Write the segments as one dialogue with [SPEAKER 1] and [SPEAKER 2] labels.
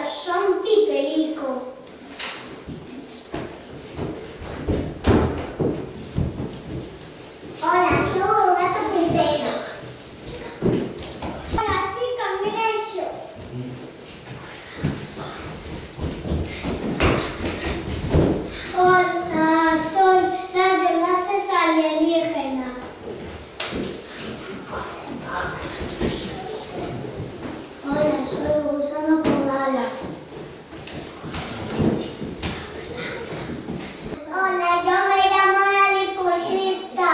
[SPEAKER 1] son Piperico. Hola, sou o gato Pipero. Hola, soy Cangrejo. Hola, soy la de razas alienígenas. Hola, soy gusano con alas. Hola, yo me llamo Laliposita.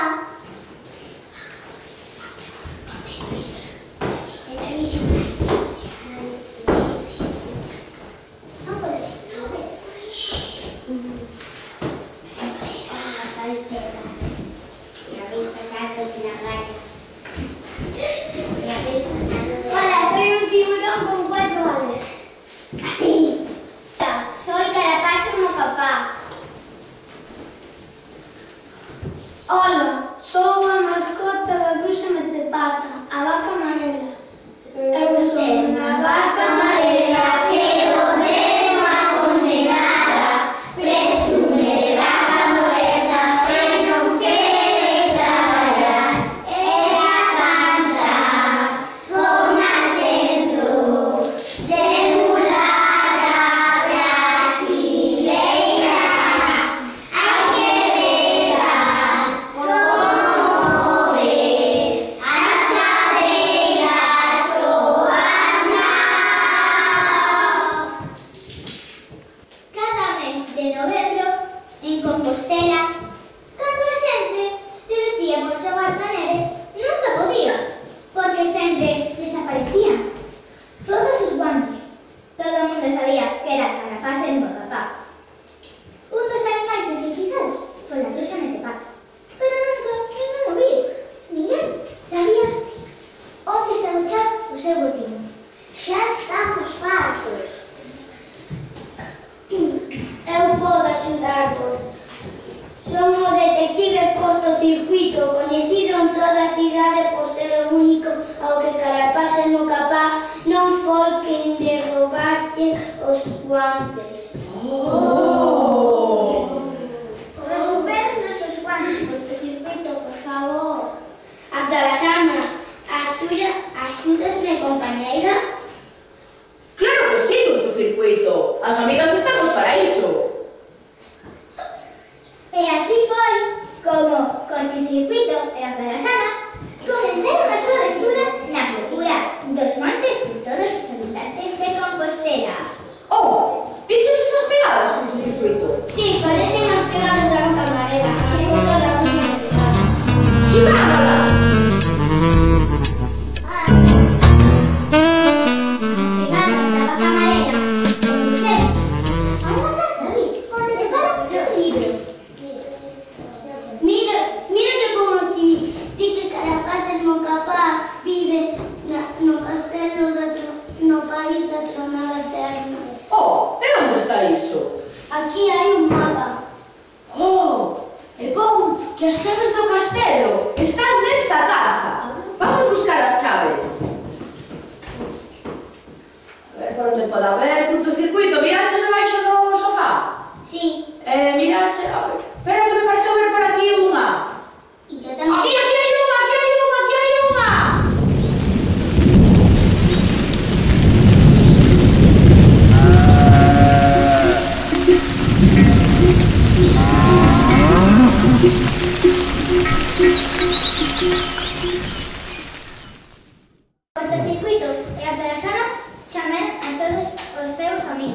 [SPEAKER 1] Hola, soy un tiburón con 4 alas. Soy Carapacho Mocapá. Hola, sou a mascota da bruxa Metepata, a vaca amarela. Eu sou unha vaca amarela que ordeno a condenada. Presume de vaca moderna que non quere traballar. Ela canta con acento de mulata brasileira. Hai que verla como ve as cadeiras soando. Cada mes de novembro, en Compostela, cando a xente decía por xogar na neve, nunca podía, porque sempre desaparecían todos os guantes. Todo o mundo sabía que era Carapacho e Mocapá, un dos animais ejecutados pola bruxa Metepata. Pero nunca ninguén o viu. Ninguén sabía onde se agochaba o seu botín. Xa estamos fartos. Eu podo axudarvos. Son o detective Cortocircuito, coñecido en toda a cidade por ser o único ao que Carapacho e Mocapá non foi quen de roubarlle os guantes. Resolver os nosos guantes, Cortocircuito, por favor. Abdalasana, axúdasme, compañeira?
[SPEAKER 2] Claro que sí, Cortocircuito. As amigas estamos para iso.
[SPEAKER 1] E así foi como Cortocircuito e Abdalasana comenzaron a súa aventura na procura dos montes de todos os habitantes de Compostela.
[SPEAKER 2] Oh, viches esas pegadas, Cortocircuito?
[SPEAKER 1] Sí, parecen as pegadas da vaca amarela, así como son da bruxa Metepata.
[SPEAKER 2] ¡Sigámolas!
[SPEAKER 1] As pegadas da vaca amarela conducemos a unha casa onde te para un libro. Mira que pon aquí. Di que Carapacho e Mocapá vive no castelo no país da tronada eterna.
[SPEAKER 2] Oh, de onde está iso?
[SPEAKER 1] Aquí hai un mapa.
[SPEAKER 2] Oh, e pon que as chaves do castelo están nesta casa. Vamos buscar as chaves. A ver por onde pode haber, Cortocircuito. Miraches debaixo do sofá?
[SPEAKER 1] Sí,
[SPEAKER 2] Mirache... A ver, espera que me pareceu ver por aquí unha.
[SPEAKER 1] y yo también.
[SPEAKER 2] Aquí hai unha, aquí hai unha, aquí hai unha.
[SPEAKER 1] Cortocircuito e Abdalasana chaman a todos os seus amigos.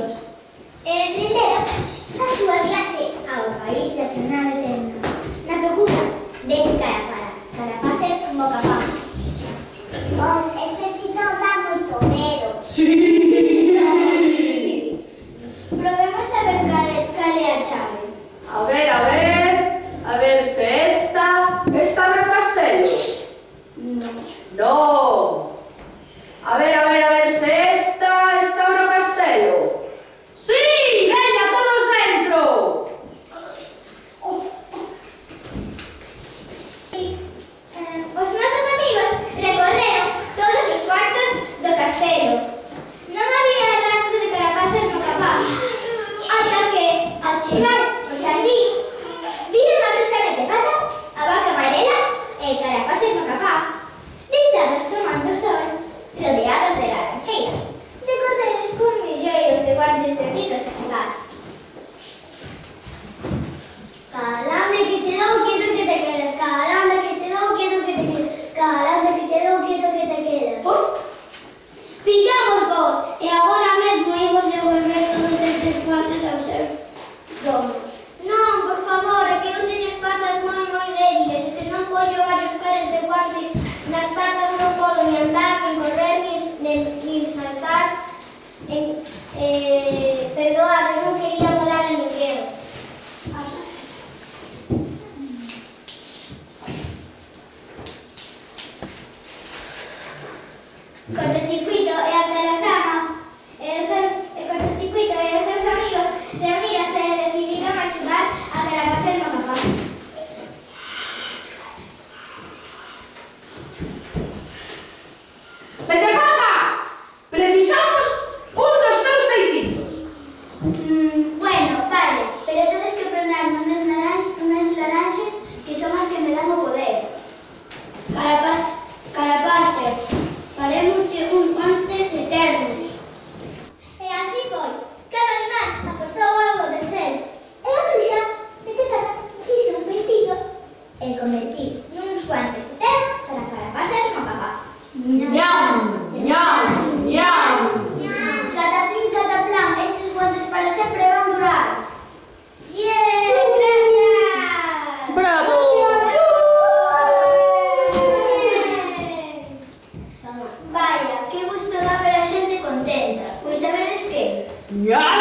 [SPEAKER 1] E agora mesmo imos devolver todos estes guantes aos seus donos. Non, por favor, é que eu teño as patas moi débiles e se non poño varios pares de guantes nas patas non podo ni andar, ni correr, ni saltar. Perdoade, non quería molar a ninguén. Cortocircuito e a Tarasama Cortocircuito e os seus amigos reuniranse e decidiron axudar a Carapaz no Papá.
[SPEAKER 2] Petepata! Precisamos un dos teus feitizos.
[SPEAKER 1] Bueno, vale, pero tedes que pronar unas laranxas que son as que me dan o poder. Carapace, faremosche uns guantes eternos. E así foi. Cada animal aportou algo de seu. E a bruxa, Petepata, fixo un feitizo e convertiu nuns guantes eternos para Carapace no Papá.
[SPEAKER 2] Ñam, ñam, ñam.
[SPEAKER 1] Catapín, cataplan, estes guantes para sempre van durar. Bien, gracias.
[SPEAKER 2] Bravo. Vaya,
[SPEAKER 1] que gusto dá ver a xente contenta. Pois sabedes que?
[SPEAKER 2] Ñam.